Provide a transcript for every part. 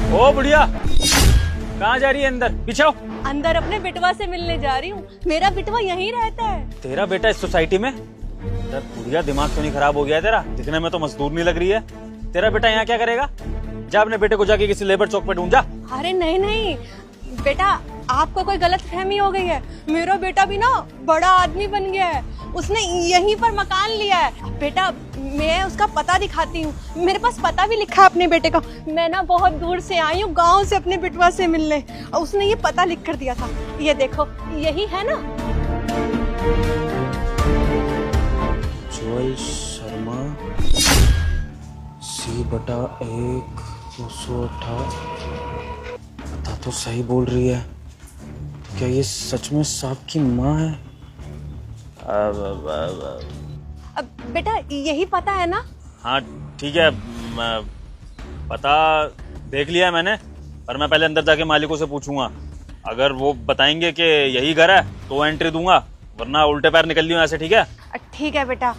ओ बुढ़िया, कहाँ जा रही है? अंदर पीछे आओ। अंदर अपने बिटवा से मिलने जा रही हूँ। मेरा बिटवा यहीं रहता है। तेरा बेटा इस सोसाइटी में? अरे बुढ़िया, दिमाग तो नहीं खराब हो गया है तेरा? दिखने में तो मजदूर नहीं लग रही है। तेरा बेटा यहाँ क्या करेगा? जा अपने बेटे को जाके किसी लेबर चौक पे ढूंढ जा। अरे नहीं नहीं बेटा, आपको कोई गलत फहमी हो गई है। मेरा बेटा भी ना बड़ा आदमी बन गया है। उसने यहीं पर मकान लिया है। बेटा मैं उसका पता दिखाती हूँ। मेरे पास पता भी लिखा है अपने बेटे का। मैं ना बहुत दूर से आई हूँ, गांव से अपने बिटवा से मिलने। उसने ये पता लिख कर दिया था। ये देखो, यही है ना। उज्ज्वल शर्मा, C/1 218। पता तो सही बोल रही है। क्या ये सच में साहब की माँ है? अब बेटा यही पता है ना? हाँ ठीक है, पता देख लिया है मैंने, पर मैं पहले अंदर जाके मालिकों से पूछूंगा। अगर वो बताएंगे कि यही घर है तो एंट्री दूंगा, वरना उल्टे पैर निकल लियो ऐसे। ठीक है? ठीक है बेटा,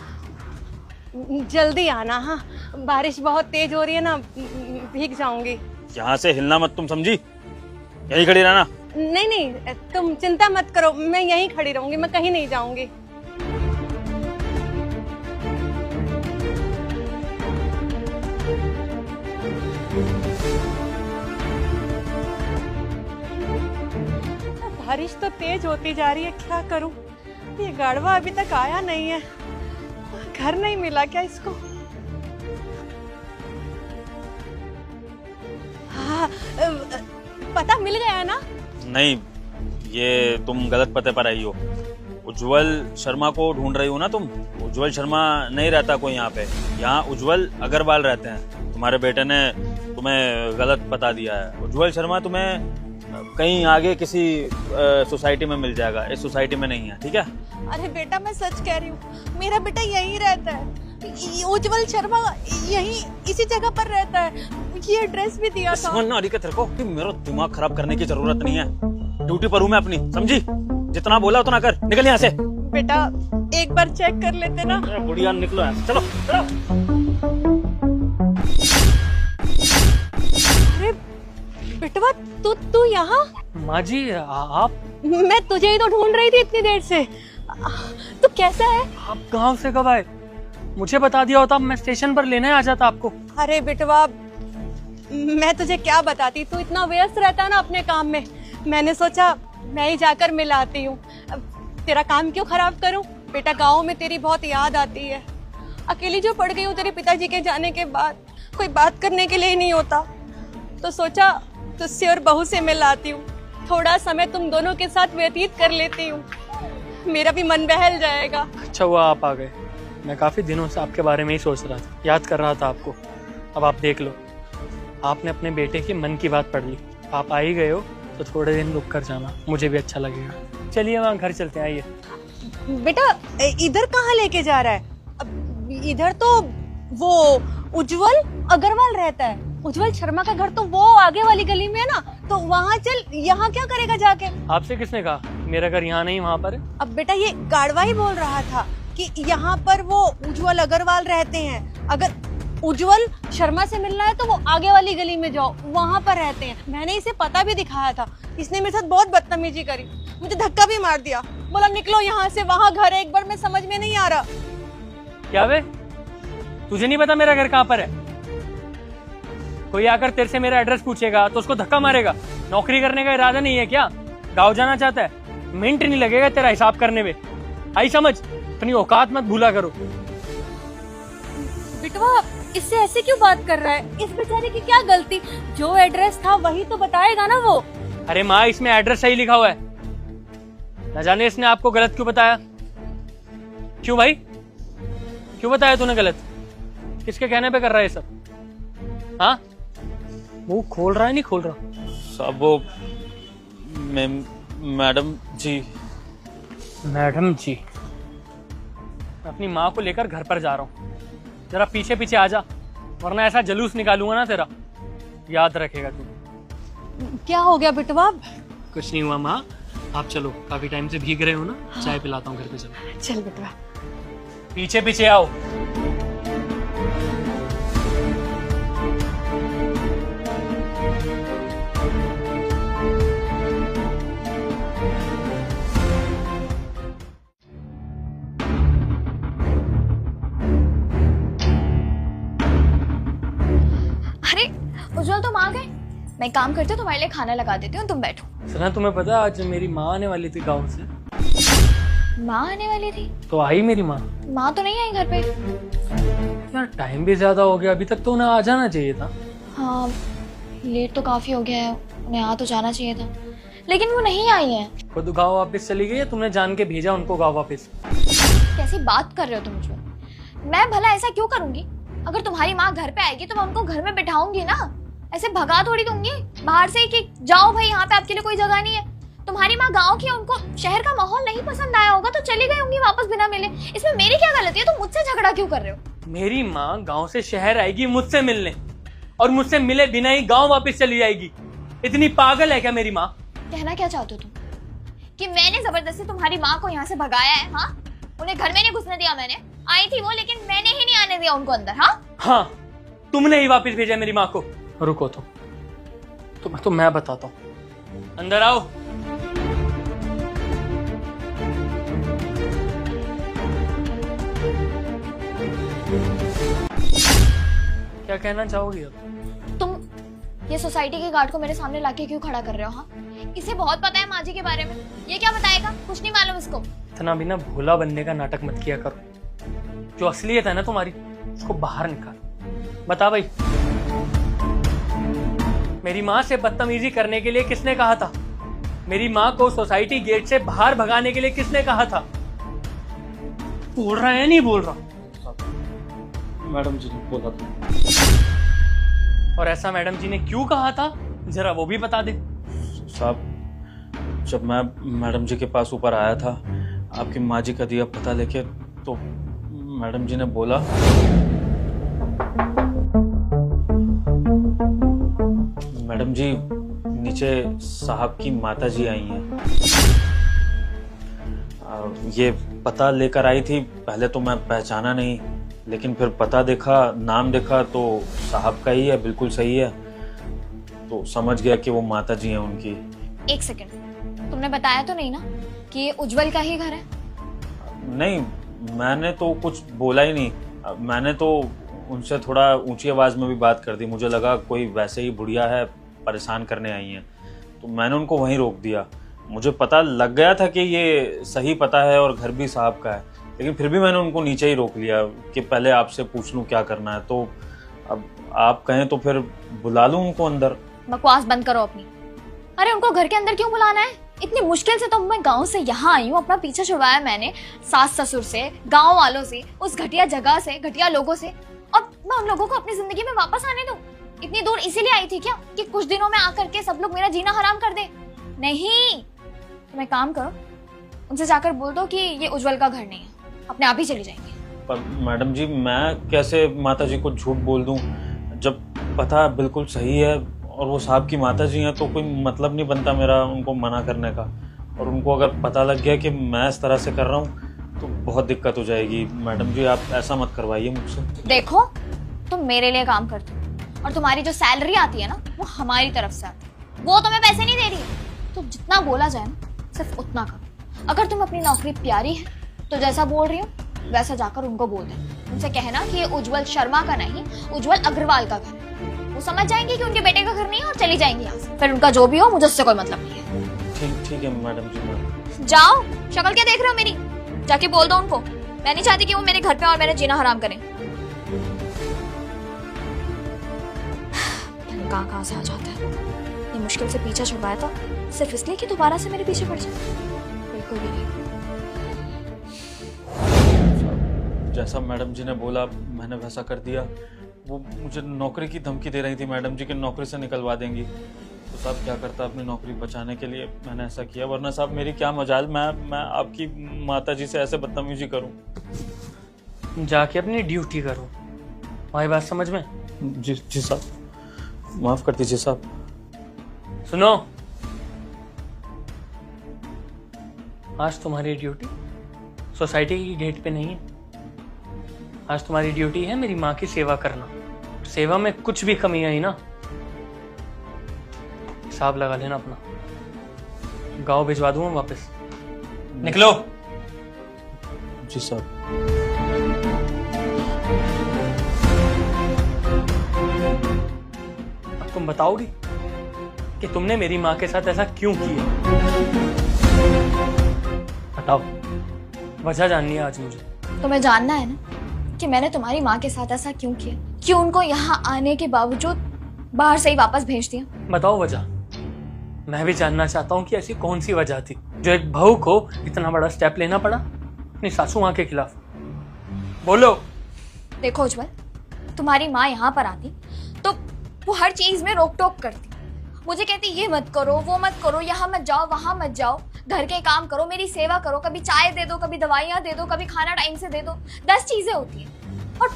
जल्दी आना। हाँ, बारिश बहुत तेज हो रही है ना, भीग जाऊंगी। यहाँ से हिलना मत तुम, समझी? यही खड़ी रहना। नहीं नहीं, तुम चिंता मत करो, मैं यहीं खड़ी रहूंगी, मैं कहीं नहीं जाऊंगी। बारिश तो तेज होती जा रही है, क्या करूं? ये गाड़वा अभी तक आया नहीं है। घर नहीं मिला क्या इसको? हाँ, पता मिल गया ना? नहीं, ये तुम गलत पते पर आई हो। उज्ज्वल शर्मा को ढूंढ रही हो ना तुम? उज्ज्वल शर्मा नहीं रहता कोई यहाँ पे। यहाँ उज्ज्वल अग्रवाल रहते हैं। तुम्हारे बेटे ने तुम्हें गलत पता दिया है। उज्ज्वल शर्मा तुम्हें कहीं आगे किसी सोसाइटी में मिल जाएगा, इस सोसाइटी में नहीं है। ठीक है? अरे बेटा मैं सच कह रही हूँ, मेरा बेटा यहीं रहता है। उज्ज्वल शर्मा यहीं इसी जगह पर रहता है। ये एड्रेस भी दिया था। समझना आ रही है तेरे को कि मेरा दिमाग खराब करने की जरूरत नहीं है। ड्यूटी पर हूँ मैं अपनी, समझी? जितना बोला उतना कर। निकल यहाँ से। बेटा एक बार चेक कर लेते ना। बुढ़िया निकलो यहाँ से, चलो चलो। अरे बेटवा, तू यहाँ? माँ जी आप? मैं तुझे ही तो ढूंढ रही थी इतनी देर से। तू कैसा है? आप गांव से कब आए? मुझे बता दिया होता मैं स्टेशन पर लेने आ जाता आपको। अरे बेटवा, मैं तुझे क्या बताती, तू इतना व्यस्त रहता है ना अपने काम में। मैंने सोचा मैं ही जाकर मिल आती हूँ। तेरा काम क्यों खराब करूँ? बेटा गाँव में तेरी बहुत याद आती है। अकेली जो पड़ गई हूँ तेरे पिताजी के जाने के बाद, कोई बात करने के लिए ही नहीं होता। तो सोचा तुझसे और बहू से मिल आती हूँ, थोड़ा समय तुम दोनों के साथ व्यतीत कर लेती हूँ, मेरा भी मन बहल जाएगा। अच्छा हुआ आप आ गए। मैं काफी दिनों से आपके बारे में ही सोच रहा था, याद कर रहा था आपको। अब आप देख लो, आपने अपने बेटे की मन की बात पढ़ ली। आप आ ही गए हो तो थोड़े दिन रुक कर जाना, मुझे भी अच्छा लगेगा। चलिए वहाँ घर चलते हैं, आइए। बेटा इधर कहाँ लेके जा रहा है? इधर तो वो उज्ज्वल अग्रवाल रहता है। उज्ज्वल शर्मा का घर तो वो आगे वाली गली में है ना, तो वहाँ चल। यहाँ क्या करेगा जाके? आपसे किसने कहा मेरा घर यहाँ नहीं वहाँ पर है? अब बेटा ये गाड़वा ही बोल रहा था कि यहाँ पर वो उज्ज्वल अग्रवाल रहते हैं। अगर उज्ज्वल शर्मा से मिलना है तो वो आगे वाली गली में जाओ, वहाँ पर रहते हैं। मैंने इसे पता भी दिखाया था, इसने मेरे साथ बहुत बदतमीजी करी, मुझे धक्का भी मार दिया, बोला निकलो यहाँ से, वहाँ घर है। एक बार मैं समझ में नहीं आ रहा। क्या बे, तुझे नहीं पता मेरा घर कहाँ पर है? कोई आकर तेरे से मेरा एड्रेस पूछेगा तो उसको धक्का मारेगा? नौकरी करने का इरादा नहीं है क्या? गाँव जाना चाहता है? मिनट नहीं लगेगा तेरा हिसाब करने में। आई समझ? अपनी औकात मत भूला करो। बिटवा इससे ऐसे क्यों बात कर रहा है? इस बेचारे की क्या गलती? जो एड्रेस था वही तो बताएगा ना वो। अरे माँ, इसमें एड्रेस सही लिखा हुआ है। न जाने इसने आपको गलत क्यों बताया। क्यों भाई, क्यों बताया तूने गलत? किसके कहने पे कर रहा है सब? हाँ, मुंह खोल रहा है नहीं खोल रहा? सब वो मैडम जी। मैडम जी? मैं अपनी माँ को लेकर घर पर जा रहा हूँ, जरा पीछे पीछे आ जा, वरना ऐसा जलूस निकालूंगा ना तेरा, याद रखेगा तू। क्या हो गया बिटवा? कुछ नहीं हुआ माँ, आप चलो, काफी टाइम से भीग रहे हो ना। हाँ। चाय पिलाता हूँ, घर पे चलो। चल बिटवा, पीछे पीछे आओ। कल तुम आ गए। मैं एक काम करती हूँ, तुम्हारे लिए खाना लगा देती हूँ, तुम बैठो। सना तुम्हें पता है आज मेरी माँ आने वाली थी गाँव से। माँ आने वाली थी? तो आई मेरी माँ। माँ तो नहीं आई घर पे। यार टाइम भी ज्यादा हो गया, अभी तक तो उन्हें आ जाना चाहिए था। हाँ लेट तो काफी हो गया है, उन्हें आ तो जाना चाहिए था, लेकिन वो नहीं आई है। खुद गाँव वापस चली गई या तुमने जान के भेजा उनको गाँव वापस? कैसी बात कर रहे हो तुम मुझ में? मैं भला ऐसा क्यों करूंगी? अगर तुम्हारी माँ घर पे आएगी तो मैं उनको घर में बिठाऊंगी ना, ऐसे भगा थोड़ी दूंगी बाहर से कि जाओ भाई यहाँ पे आपके लिए कोई जगह नहीं है। तुम्हारी माँ गाँव की है, उनको शहर का माहौल नहीं पसंद आया होगा तो चली गई होंगी वापस बिना मिले। इसमें मेरी क्या गलती है? तुम मुझसे झगड़ा क्यों कर रहे हो? मेरी माँ गाँव से शहर आएगी मुझसे मिलने, और मुझसे मिले बिना ही गाँव वापस चली जाएगी। इतनी पागल है क्या मेरी माँ? कहना क्या चाहते हो तुम? कि मैंने जबरदस्ती तुम्हारी माँ को यहाँ से भगाया है? हाँ, उन्हें घर में नहीं घुसने दिया मैंने। आई थी वो, लेकिन मैंने ही नहीं आने दिया उनको अंदर। हाँ तुमने ही वापस भेजा मेरी माँ को। रुको तो मैं बताता हूँ। अंदर आओ। क्या कहना चाहोगी अब? तुम ये सोसाइटी के गार्ड को मेरे सामने लाके क्यों खड़ा कर रहे हो? हाँ, इसे बहुत पता है माँ जी के बारे में। ये क्या बताएगा? कुछ नहीं मालूम इसको। इतना भी ना भोला बनने का नाटक मत किया करो। जो असलियत है ना तुम्हारी, उसको बाहर निकाल। बता भाई, मेरी माँ से बदतमीजी करने के लिए किसने कहा था? मेरी माँ को सोसाइटी गेट से बाहर भगाने के लिए किसने कहा था? बोल रहा है नहीं बोल रहा? मैडम जी ने बोला था। और ऐसा मैडम जी ने क्यों कहा था, जरा वो भी बता दे। साहब, जब मैं मैडम जी के पास ऊपर आया था आपकी माँ जी का दिया पता लेके, तो मैडम जी ने बोला मैडम जी नीचे साहब की माता जी आई हैं। ये पता लेकर आई थी। पहले तो मैं पहचाना नहीं, लेकिन फिर पता देखा, नाम देखा तो साहब का ही है, बिल्कुल सही है। तो समझ गया कि वो माता जी हैं उनकी। एक सेकंड, तुमने बताया तो नहीं ना कि ये उज्जवल का ही घर है? नहीं, मैंने तो कुछ बोला ही नहीं। मैंने तो उनसे थोड़ा ऊंची आवाज में भी बात कर दी। मुझे लगा कोई वैसे ही बुढ़िया है, परेशान करने आई हैं, तो मैंने उनको वहीं रोक दिया। मुझे पता लग गया था कि ये सही पता है और घर भी साहब का है, लेकिन फिर भी मैंने उनको नीचे ही रोक लिया कि पहले आपसे पूछ लूं क्या करना है। तो अब आप कहें तो फिर बुला लूं उनको अंदर। बकवास बंद करो अपनी। अरे उनको घर के अंदर क्यों बुलाना है? इतनी मुश्किल से तो मैं गांव से यहाँ आई हूँ, अपना पीछा छुड़वाया मैंने सास ससुर से, गांव वालों से, उस घटिया जगह से, घटिया लोगों से, और मैं उन लोगों को अपनी जिंदगी में वापस आने दूं? इतनी दूर इसीलिए आई थी क्या कि कुछ दिनों में आकर के सब लोग मेरा जीना हराम कर दे? नहीं, तुम एक काम करो, उनसे जाकर बोल दो कि ये उज्जवल का घर नहीं है, अपने आप ही चली जाएंगे। पर मैडम जी, मैं कैसे माता जी को झूठ बोल दूं जब पता बिल्कुल सही है और वो साहब की माता जी हैं? तो कोई मतलब नहीं बनता मेरा उनको मना करने का। और उनको अगर पता लग गया कि मैं इस तरह से कर रहा हूँ तो बहुत दिक्कत हो जाएगी। मैडम जी, आप ऐसा मत करवाइए मुझसे। देखो, तुम मेरे लिए काम करते हो और तुम्हारी जो सैलरी आती है ना, वो हमारी तरफ से आती है। वो तुम्हें पैसे नहीं दे रही, तो जितना बोला जाए ना सिर्फ उतना करो। अगर तुम अपनी नौकरी प्यारी है तो जैसा बोल रही हूँ वैसा जाकर उनको बोल दे। उनसे कहना कि ये उज्जवल शर्मा का नहीं, उज्जवल अग्रवाल का घर है। वो समझ जाएंगे कि उनके बेटे का घर नहीं है और चली जाएंगी यहाँ से। फिर उनका जो भी हो, मुझे उससे कोई मतलब नहीं है। ठीक है मैडम जी। जाओ, शक्ल क्या देख रहे हो मेरी? जाके बोल दो उनको। मैं नहीं चाहती कि वो मेरे घर पे और मेरा जीना हराम करें। कहाँ से आ जाता है। ये मुश्किल से पीछा छुड़वाया था सिर्फ इसलिए कि दोबारा से मेरे पीछे पड़ जाए। बिल्कुल भी नहीं। जैसा मैडम जी ने बोला मैंने वैसा कर दिया। वो मुझे नौकरी की धमकी दे रही थी मैडम जी कि नौकरी से निकलवा देंगी। तो साहब क्या करता, अपनी नौकरी बचाने के लिए मैंने ऐसा किया। वरना साहब मेरी क्या मजाल, मैं आपकी माता जी से ऐसे बदतमीजी करूं? जाके अपनी ड्यूटी करो। हमारी बात समझ में? जी साहब, माफ कर दीजिए साहब। सुनो, आज तुम्हारी ड्यूटी सोसाइटी की गेट पे नहीं है। आज तुम्हारी ड्यूटी है मेरी माँ की सेवा करना। सेवा में कुछ भी कमी आई ना, हिसाब लगा लेना अपना। गांव भिजवा दूंगा वापस। निकलो। जी साहब। अब तुम बताओगी कि तुमने मेरी माँ के साथ ऐसा क्यों किया? बताओ, वजह जाननी है आज मुझे। तुम्हें जानना है ना कि मैंने तुम्हारी माँ के साथ ऐसा क्यों किया, क्यों उनको यहाँ आने के बावजूद बाहर से ही वापस भेज दिया? बताओ वजह। मैं भी जानना चाहता हूँ कि ऐसी कौन सी वजह थी जो एक बहू को इतना बड़ा स्टेप लेना पड़ा अपनी सासू माँ के खिलाफ। बोलो। देखो उज्जवल, तुम्हारी माँ यहाँ पर आती तो वो हर चीज में रोक टोक करती, मुझे कहती ये मत करो, वो मत करो, यहाँ मत जाओ, वहां मत जाओ, घर के काम करो, मेरी सेवा करो, कभी चाय दे दो, कभी दवाइयाँ दे दो, कभी खाना टाइम से दे दो, 10 चीजें होती है। और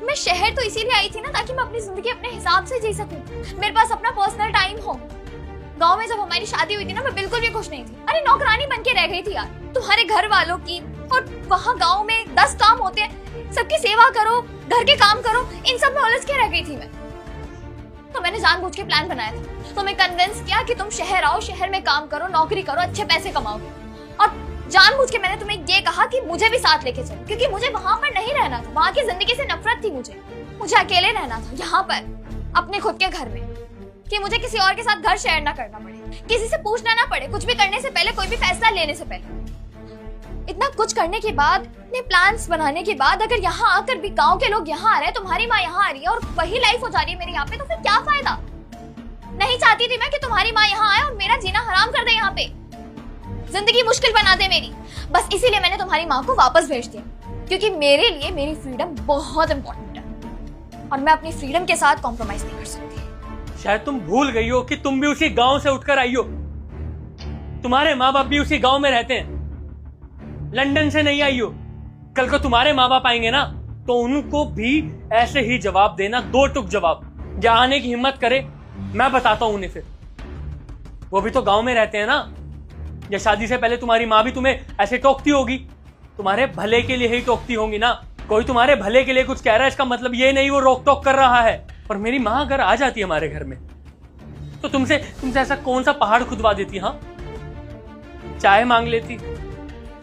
मैं शहर तो इसीलिए आई थी ना ताकि मैं अपनी जिंदगी अपने हिसाब से जी सकूं, मेरे पास अपना पर्सनल टाइम हो। गांव में जब हमारी शादी हुई थी ना, मैं बिल्कुल भी खुश नहीं थी। अरे नौकरानी बन के रह गई थी यार, तुम्हारे घर वालों की। और वहाँ गांव में 10 काम होते हैं, सबकी सेवा करो, घर के काम करो, इन सब में उलझ के रह गई थी मैं। तो मैंने जानबूझ के प्लान बनाया था, तो मैं कन्विंस किया कि तुम शहर आओ, शहर में काम करो, नौकरी करो, अच्छे पैसे कमाओगे। और जानबूझ के मैंने तुम्हें ये कहा कि मुझे भी साथ लेके चलो, क्योंकि मुझे वहां पर नहीं रहना था, वहां की जिंदगी से नफरत थी मुझे अकेले रहना था यहाँ पर अपने खुद के घर में, कि मुझे किसी और के साथ घर शेयर ना करना पड़े, किसी से पूछना ना पड़े, कुछ भी करने से पहले, कोई भी फैसला लेने से पहले। इतना कुछ करने के बाद, इतने प्लान्स बनाने के बाद, अगर यहाँ आकर भी गांव के लोग यहाँ आ रहे हैं, तुम्हारी माँ यहाँ आ रही है और वही लाइफ हो जा रही है मेरे यहाँ पे, तो फिर क्या फायदा? नहीं चाहती थी मैं कि तुम्हारी माँ यहाँ आए और मेरा जीना हराम कर दे, यहाँ पे जिंदगी मुश्किल बना दे मेरी। बस इसीलिए मैंने तुम्हारी माँ को वापस भेज दिया, क्योंकि मेरे लिए मेरी फ्रीडम बहुत इंपॉर्टेंट है और मैं अपनी फ्रीडम के साथ कॉम्प्रोमाइज नहीं कर सकती। शायद तुम भूल गई हो कि तुम भी उसी गांव से उठकर आई हो, तुम्हारे माँ बाप भी उसी गांव में रहते हैं, लंदन से नहीं आई हो। कल को तुम्हारे माँ बाप आएंगे ना, तो उनको भी ऐसे ही जवाब देना, 2 टुक जवाब। या आने की हिम्मत करे, मैं बताता हूं उन्हें। फिर वो भी तो गांव में रहते हैं ना। या शादी से पहले तुम्हारी माँ भी तुम्हें ऐसे टोकती होगी, तुम्हारे भले के लिए ही टोकती होंगी ना। कोई तुम्हारे भले के लिए कुछ कह रहा है, इसका मतलब ये नहीं वो रोक टोक कर रहा है। और मेरी माँ अगर आ जाती है हमारे घर में, तो तुमसे ऐसा कौन सा पहाड़ खुदवा देती? हाँ, चाय मांग लेती,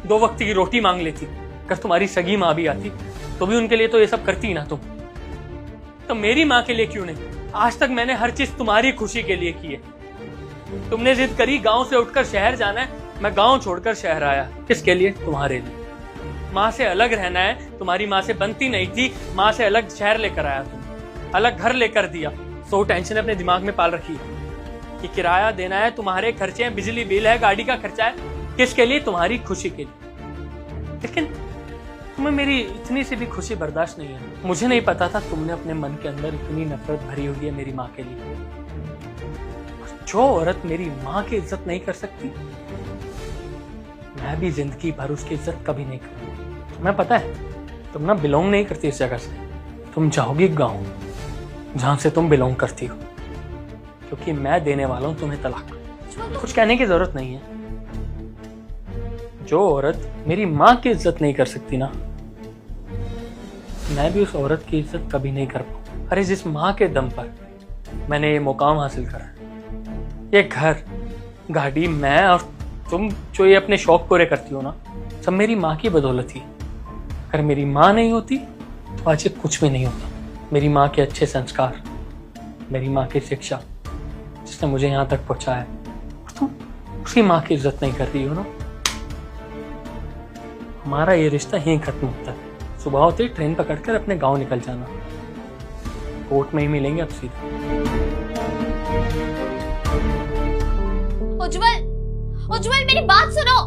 2 वक्त की रोटी मांग लेती। अगर तुम्हारी सगी माँ भी आती तो भी उनके लिए तो ये सब करती ना तुम। तो मेरी माँ के लिए क्यों नहीं? आज तक मैंने हर चीज तुम्हारी खुशी के लिए की है। तुमने जिद करी गांव से उठकर शहर जाना है, मैं गांव छोड़कर शहर आया। किसके लिए? तुम्हारे लिए। माँ से अलग रहना है, तुम्हारी माँ से बनती नहीं थी, माँ से अलग शहर लेकर आया तुम, अलग घर लेकर दिया। 100 टेंशन अपने दिमाग में पाल रखी है कि किराया देना है, तुम्हारे खर्चे हैं, बिजली बिल है, गाड़ी का खर्चा है। किसके लिए? तुम्हारी खुशी के लिए। लेकिन तुम्हें मेरी इतनी सी भी खुशी बर्दाश्त नहीं है। मुझे नहीं पता था तुमने अपने मन के अंदर इतनी नफरत भरी हुई है मेरी माँ के लिए। जो औरत मेरी माँ की इज्जत नहीं कर सकती, मैं भी जिंदगी भर उसकी इज्जत कभी नहीं करूंगा। तुम्हें पता है, तुम ना बिलोंग नहीं करती इस जगह से। तुम जाओगी गांव जहां से तुम बिलोंग करती हो, क्योंकि मैं देने वाला हूं तुम्हें तलाक। कुछ कहने की जरूरत नहीं है। जो औरत मेरी माँ की इज्जत नहीं कर सकती ना, मैं भी उस औरत की इज्जत कभी नहीं कर पाऊँ। अरे जिस माँ के दम पर मैंने ये मुकाम हासिल करा, ये घर, गाड़ी, मैं और तुम जो ये अपने शौक पूरे करती हो ना, सब मेरी माँ की बदौलत ही। अगर मेरी माँ नहीं होती तो आज ये कुछ भी नहीं होता। मेरी माँ के अच्छे संस्कार, मेरी माँ की शिक्षा, जिसने मुझे यहाँ तक पहुँचाया, तुम उसकी माँ की इज्जत नहीं कर रही हो ना। हमारा ये रिश्ता यहीं खत्म होता है। सुबह होते ही ट्रेन पकड़कर अपने गांव निकल जाना, कोर्ट में ही मिलेंगे अब सीधा। उज्जवल, उज्जवल मेरी बात सुनो।